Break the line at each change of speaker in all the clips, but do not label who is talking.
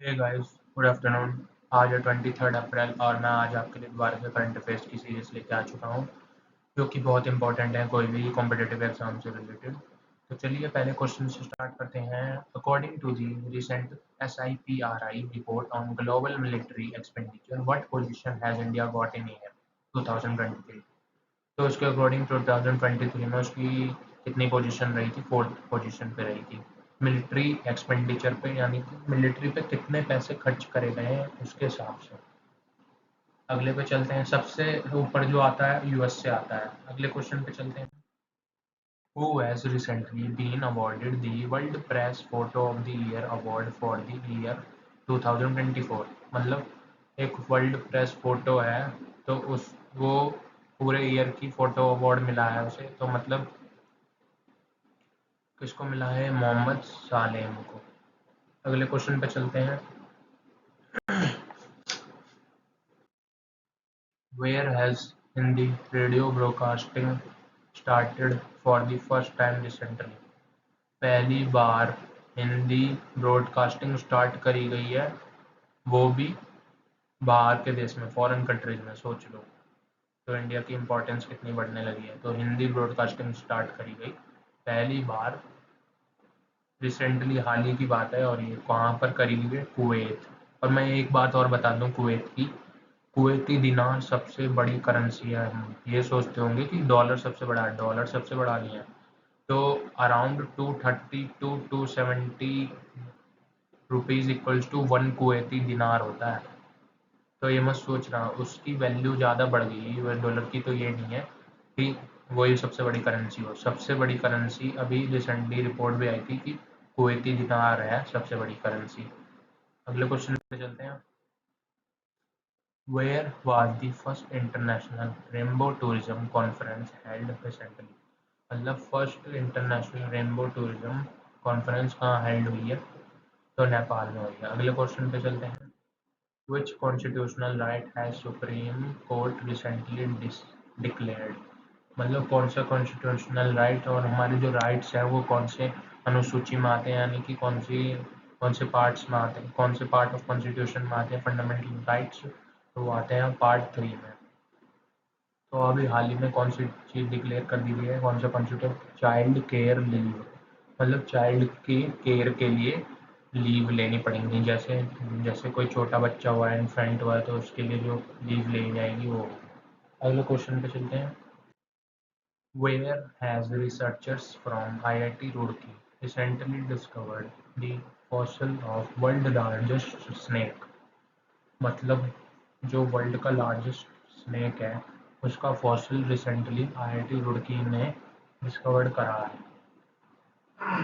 Hey guys, good afternoon. आज है 23 अप्रैल और मैं आज आपके लिए दोबारा से करंट अफेयर्स की सीरीज लेके आ चुका हूँ, जो कि बहुत इंपॉर्टेंट है कोई भी कॉम्पिटिटिव एग्जाम से रिलेटेड। तो चलिए पहले क्वेश्चन से स्टार्ट करते हैं। According to the recent SIPRI report on global military expenditure, what position has India got in year 2023? तो उसके अकॉर्डिंग 2023 में उसकी कितनी पोजीशन रही थी? फोर्थ पोजीशन पे रही थी मिलिट्री एक्सपेंडिचर पे, यानी कि मिलिट्री पे कितने पैसे खर्च करे गए हैं उसके हिसाब से। अगले पे चलते हैं। सबसे ऊपर जो आता है यूएस से आता है। अगले क्वेश्चन पे चलते हैं। Who has recently been awarded the World Press Photo of the Year award for the year 2024? मतलब एक वर्ल्ड प्रेस फोटो है, तो उस वो पूरे ईयर की फोटो अवार्ड मिला है उसे। तो मतलब किसको मिला है? मोहम्मद सालेम को। अगले क्वेश्चन पे चलते हैं। Where has Hindi radio broadcasting started for the first time recently? पहली बार हिंदी ब्रॉडकास्टिंग स्टार्ट करी गई है, वो भी बाहर के देश में, फॉरेन कंट्रीज में। सोच लो तो इंडिया की इम्पोर्टेंस कितनी बढ़ने लगी है। तो हिंदी ब्रॉडकास्टिंग स्टार्ट करी गई पहली बार रिसेंटली, हाल ही की बात है। और ये कहाँ पर करी गई है? कुवैत। और मैं एक बात और बता दूं कुवैत की, कुवैती दिनार सबसे बड़ी करेंसी है। हम ये सोचते होंगे कि डॉलर सबसे बड़ा है, डॉलर सबसे बड़ा नहीं है। तो around 230 to 270 rupees equals to 1 Kuwaiti dinar होता है। तो ये मत सोचना उसकी वैल्यू ज़्यादा बढ़ गई है यूएस डॉलर की। तो ये नहीं है कि वही सबसे बड़ी करेंसी हो। सबसे बड़ी करेंसी अभी रिसेंटली रिपोर्ट भी आई थी कि कुवैती दिनार है सबसे बड़ी करेंसी। अगले क्वेश्चन पे चलते हैं। Where was the first international rainbow tourism conference held recently? मतलब first international rainbow tourism conference कहाँ हेल्ड हुई है? तो नेपाल में हुई है। अगले क्वेश्चन पे चलते हैं। Which constitutional right has Supreme Court recently declared? मतलब कौन सा कॉन्स्टिट्यूशनल राइट, और हमारे जो राइट्स हैं वो कौन से अनुसूची में आते हैं, यानी कि कौन से पार्ट्स में आते हैं, कौन से पार्ट ऑफ कॉन्स्टिट्यूशन में आते हैं फंडामेंटल राइट्स? तो वो आते हैं पार्ट 3 में। तो अभी हाल ही में कौन सी चीज़ डिक्लेयर कर दी गई है? कौन सा कॉन्स्टिट्यूट? Child care leave. मतलब चाइल्ड की केयर के लिए लीव लेनी पड़ेंगी। जैसे जैसे कोई छोटा बच्चा हुआ है, इन्फेंट हुआ है, तो उसके लिए जो लीव ली जाएगी वो। अगले क्वेश्चन पे चलते हैं। Where has researchers from IIT Roorkee recently discovered the fossil of world largest snake? मतलब जो वर्ल्ड का लार्जेस्ट स्नेक है उसका फॉसिल रिसेंटली IIT रुड़की ने डिस्कवर्ड करा है।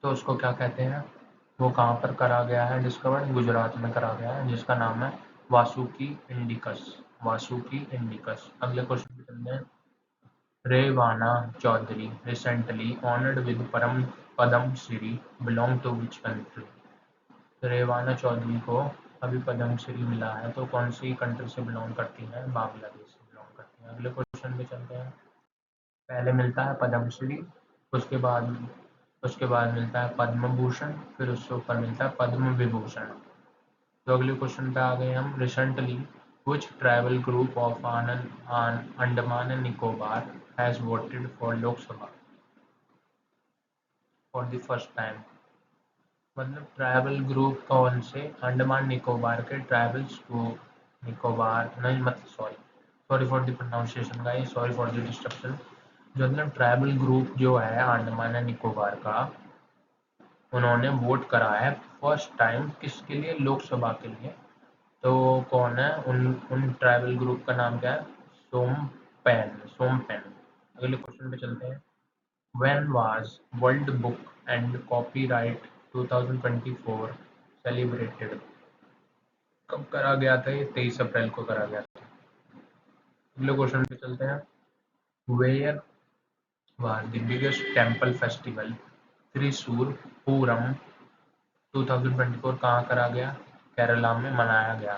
तो उसको क्या कहते हैं? वो कहाँ पर करा गया है डिस्कवर्ड? गुजरात में करा गया है, जिसका नाम है वासुकी इंडिकस। वासुकी इंडिकस। अगले क्वेश्चन पे चलते हैं। रेवाना Chaudhary recently honored with Padam Shri belong to which country? रेवाना Chaudhary को अभी पद्म श्री मिला है, तो कौन सी कंट्री से बिलोंग करती हैं? बांग्लादेश से बिलोंग करती हैं। अगले क्वेश्चन पे चलते हैं। पहले मिलता है पद्म श्री, उसके बाद मिलता है पद्म भूषण, फिर उससे ऊपर मिलता है पद्म विभूषण। तो अगले क्वेश्चन पे आ गए हम। Recently which tribal group of Andaman and Nicobar has voted for Lok Sabha for the first time? मतलब ट्राइबल ग्रुप कौन से? अंडमान निकोबार के ट्राइबल्स को निकोबार नहीं, मतलब sorry sorry for the pronunciation guys, sorry for the disruption. जो मतलब ट्राइबल ग्रुप जो है अंडमान एंड निकोबार का, उन्होंने वोट करा है फर्स्ट टाइम। किसके लिए? लोकसभा के लिए। तो कौन है? उन ट्राइबल ग्रुप का नाम क्या है? सोमपेन। अगले क्वेश्चन पे चलते हैं। When was World Book and Copyright 2024 celebrated? कब करा गया था? ये 23 अप्रैल को करा गया था। अगले क्वेश्चन पे चलते हैं। Where was the biggest temple festival Thrissur पूरम 2024 कहाँ करा गया? केरला में मनाया गया।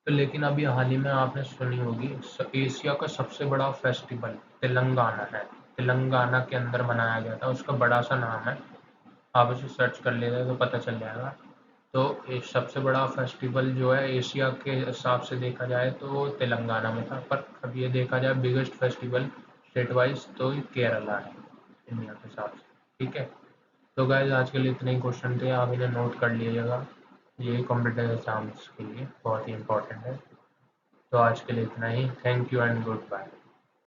तो लेकिन अभी हाल ही में आपने सुनी होगी एशिया का सबसे बड़ा फेस्टिवल तेलंगाना है। तेलंगाना के अंदर मनाया गया था, उसका बड़ा सा नाम है आप उसे सर्च कर लेना तो पता चल जाएगा। तो सबसे बड़ा फेस्टिवल जो है एशिया के हिसाब से देखा जाए तो तेलंगाना में था, पर अब ये देखा जाए बिगेस्ट फेस्टिवल स्टेट वाइज तो ये केरला है इंडिया के हिसाब से। ठीक है, तो गाइस आज के लिए इतने ही क्वेश्चन थे, आप इन्हें नोट कर लीजिएगा, ये कॉम्पिटिटिव एग्जाम्स के लिए बहुत ही इंपॉर्टेंट है। तो आज के लिए इतना ही, thank you and good bye.